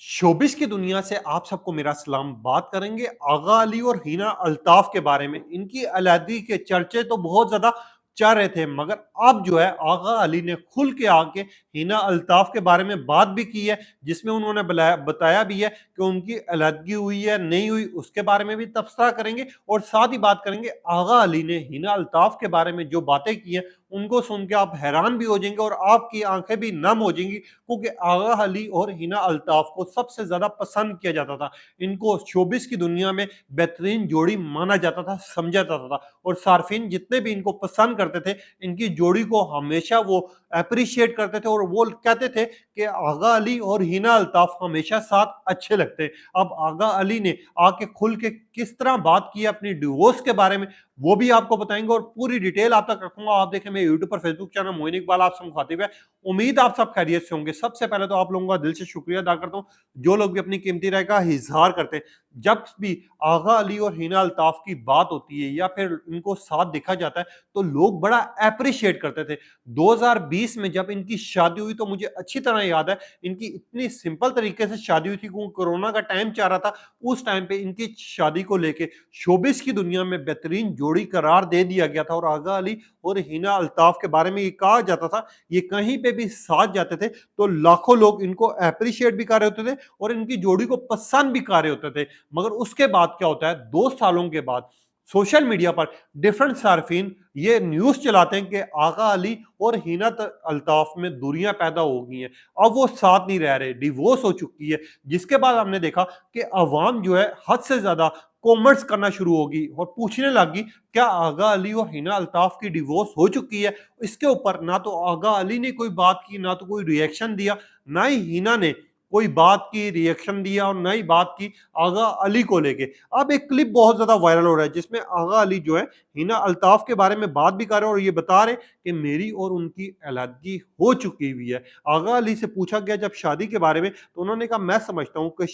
Showbiz की दुनिया से आप सबको मेरा सलाम। बात करेंगे आगा अली और हिना अल्ताफ के बारे में। इनकी अलहदगी के चर्चे तो बहुत ज्यादा चल रहे थे, मगर अब जो है आगा अली ने खुल के आके हिना अल्ताफ के बारे में बात भी की है, जिसमें उन्होंने बताया भी है कि उनकी अलहदगी हुई है नहीं हुई, उसके बारे में भी तबसरा करेंगे। और साथ ही बात करेंगे आगा अली ने हिना अल्ताफ के बारे में जो बातें की हैं, उनको सुन के आप हैरान भी हो जाएंगे और आपकी आंखें भी नम हो जाएंगी, क्योंकि आगा अली और हिना अल्ताफ को सबसे ज्यादा पसंद किया जाता था। इनको शोबिस की दुनिया में बेहतरीन जोड़ी माना जाता था, समझा जाता था। और सार्फिन जितने भी इनको पसंद करते थे, इनकी जोड़ी को हमेशा वो अप्रिशिएट करते थे और वो कहते थे कि आगा अली और हिना अल्ताफ हमेशा साथ अच्छे लगते हैं। अब आगा अली ने आके खुल के किस तरह बात की अपनी डिवोर्स के बारे में, वो भी आपको बताएंगे और पूरी डिटेल आप तक रखूंगा। आप देखें मेरे यूट्यूब पर फेसबुक चैनल मोइन इकबाल आपसे मुखातिब है। उम्मीद आप सब खैरियत से होंगे। सबसे पहले तो आप लोगों का दिल से शुक्रिया अदा करता हूँ जो लोग भी अपनी कीमती राय का इजहार करते हैं। जब भी आगा अली और हिना अल्ताफ की बात होती है या फिर इनको साथ देखा जाता है, तो लोग बड़ा अप्रिशिएट करते थे। 2020 में जब इनकी शादी हुई तो मुझे अच्छी तरह याद है, इनकी इतनी सिंपल तरीके से शादी हुई थी क्योंकि कोरोना का टाइम चल रहा था। उस टाइम पे इनकी शादी को लेके शोबिस की दुनिया में बेहतरीन जोड़ी करार दे दिया गया था और आगा अली और हिना अल्ताफ के बारे में ये कहा जाता था, ये कहीं पे भी साथ जाते थे तो लाखों लोग इनको अप्रिशिएट भी कर रहे होते थे और इनकी जोड़ी को पसंद भी कर रहे होते थे। मगर उसके बाद क्या होता है, 2 सालों के बाद सोशल मीडिया पर डिफरेंट सार्फिन ये न्यूज चलाते हैं कि आगा अली और हिना अल्ताफ में दूरियां पैदा हो गई हैं, अब वो साथ नहीं रह रहे, डिवोर्स हो चुकी है। जिसके बाद हमने देखा कि अवाम जो है हद से ज्यादा कॉमेंट्स करना शुरू होगी और पूछने लगी क्या आगा अली और हिना अल्ताफ की डिवोर्स हो चुकी है। इसके ऊपर ना तो आगा अली ने कोई बात की, ना तो कोई रिएक्शन दिया, ना ही हिना ने कोई बात की रिएक्शन दिया और ना ही बात की आगा अली को लेके। अब एक क्लिप बहुत ज्यादा वायरल हो रहा है जिसमें आगा अली जो है हिना अल्ताफ के बारे में बात भी कर रहे हैं और ये बता रहे कि मेरी और उनकी अलहदगी हो चुकी हुई है। आगा अली से पूछा गया जब शादी के बारे में, तो उन्होंने कहा मैं समझता हूं कि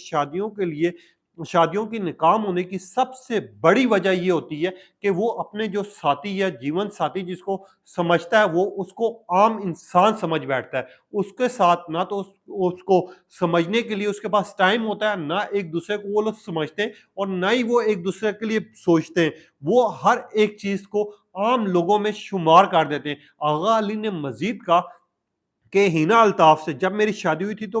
शादियों की नाकाम होने की सबसे बड़ी वजह ये होती है कि वो अपने जो साथी या जीवन साथी जिसको समझता है वो उसको आम इंसान समझ बैठता है। उसके साथ ना तो उसको समझने के लिए उसके पास टाइम होता है, ना एक दूसरे को वो लोग समझते हैं और ना ही वो एक दूसरे के लिए सोचते हैं। वो हर एक चीज को आम लोगों में शुमार कर देते हैं। आगा अली ने मजीद कहा कि हिना अल्ताफ से जब मेरी शादी हुई थी तो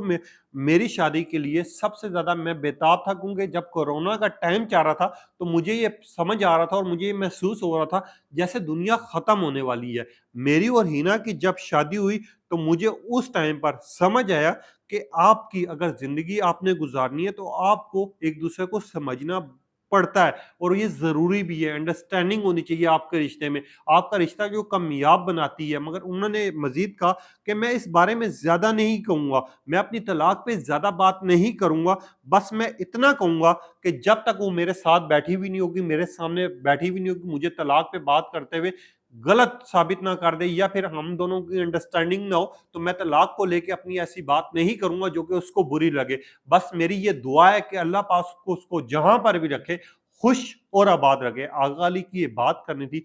मेरी शादी के लिए सबसे ज्यादा मैं बेताब था, क्योंकि जब कोरोना का टाइम चल रहा था तो मुझे ये समझ आ रहा था और मुझे ये महसूस हो रहा था जैसे दुनिया खत्म होने वाली है। मेरी और हिना की जब शादी हुई तो मुझे उस टाइम पर समझ आया कि आपकी अगर जिंदगी आपने गुजारनी है तो आपको एक दूसरे को समझना पड़ता है और ये जरूरी भी है। अंडरस्टैंडिंग होनी चाहिए आपके रिश्ते में, आपका रिश्ता जो कामयाब बनाती है। मगर उन्होंने मजीद कहा कि मैं इस बारे में ज्यादा नहीं कहूंगा, मैं अपनी तलाक पे ज्यादा बात नहीं करूंगा, बस मैं इतना कहूंगा कि जब तक वो मेरे साथ बैठी हुई नहीं होगी, मेरे सामने बैठी हुई नहीं होगी, मुझे तलाक पे बात करते हुए गलत साबित ना कर दे या फिर हम दोनों की अंडरस्टैंडिंग ना हो, तो मैं तलाक को लेके अपनी ऐसी बात नहीं करूंगा जो कि उसको बुरी लगे। बस मेरी ये दुआ है कि अल्लाह पाक उसको जहां पर भी रखे, खुश और आबाद रखे। आगा अली की ये बात करनी थी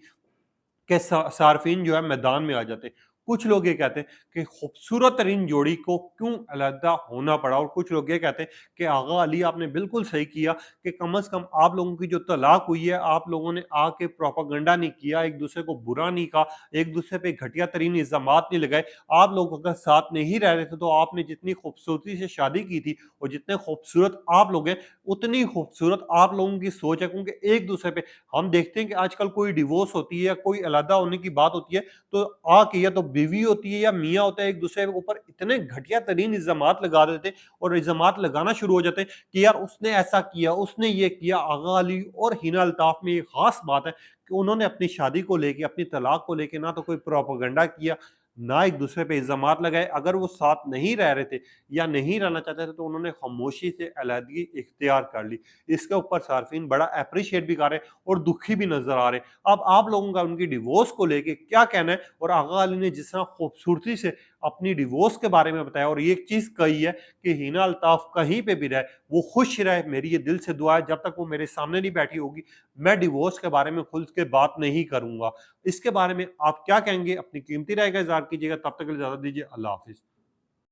कि सार्फिन जो है मैदान में आ जाते। कुछ लोग ये कहते हैं कि खूबसूरत तरीन जोड़ी को क्यों अलहदा होना पड़ा, और कुछ लोग ये कहते हैं कि आगा अली आपने बिल्कुल सही किया कि कम से कम आप लोगों की जो तलाक हुई है, आप लोगों ने आके प्रोपागंडा नहीं किया, एक दूसरे को बुरा नहीं कहा, एक दूसरे पे घटिया तरीन इल्जामात नहीं लगाए। आप लोग अगर साथ नहीं रह रहे थे तो आपने जितनी खूबसूरती से शादी की थी और जितने खूबसूरत आप लोग हैं उतनी खूबसूरत आप लोगों की सोच है, क्योंकि एक दूसरे पे हम देखते हैं कि आजकल कोई डिवोर्स होती है या कोई अलहदा होने की बात होती है तो आके या तो बीवी होती है या मियाँ होता है, एक दूसरे के ऊपर इतने घटिया तरीन इल्जामात लगा देते हैं और इल्जामात लगाना शुरू हो जाते हैं कि यार उसने ऐसा किया, उसने ये किया। आगा अली और हिना अल्ताफ में एक खास बात है कि उन्होंने अपनी शादी को लेके, अपनी तलाक को लेके ना तो कोई प्रोपागंडा किया, ना एक दूसरे पे इल्जामात लगाए। अगर वो साथ नहीं रह रहे थे या नहीं रहना चाहते थे तो उन्होंने खामोशी से अलहदगी इख्तियार कर ली। इसके ऊपर सार्फिन बड़ा अप्रिशिएट भी कर रहे हैं और दुखी भी नजर आ रहे हैं। अब आप लोगों का उनकी डिवोर्स को लेके क्या कहना है, और आगा अली ने जिस तरह खूबसूरती से अपनी डिवोर्स के बारे में बताया और ये चीज कही है कि हिना अल्ताफ कहीं पे भी रहे वो खुश रहे, मेरी ये दिल से दुआ है जब तक वो मेरे सामने नहीं बैठी होगी मैं डिवोर्स के बारे में खुल के बात नहीं करूंगा। इसके बारे में आप क्या कहेंगे, अपनी कीमती राय का इजहार कीजिएगा। तब तक के लिए इजाजत दीजिए, अल्लाह हाफिज।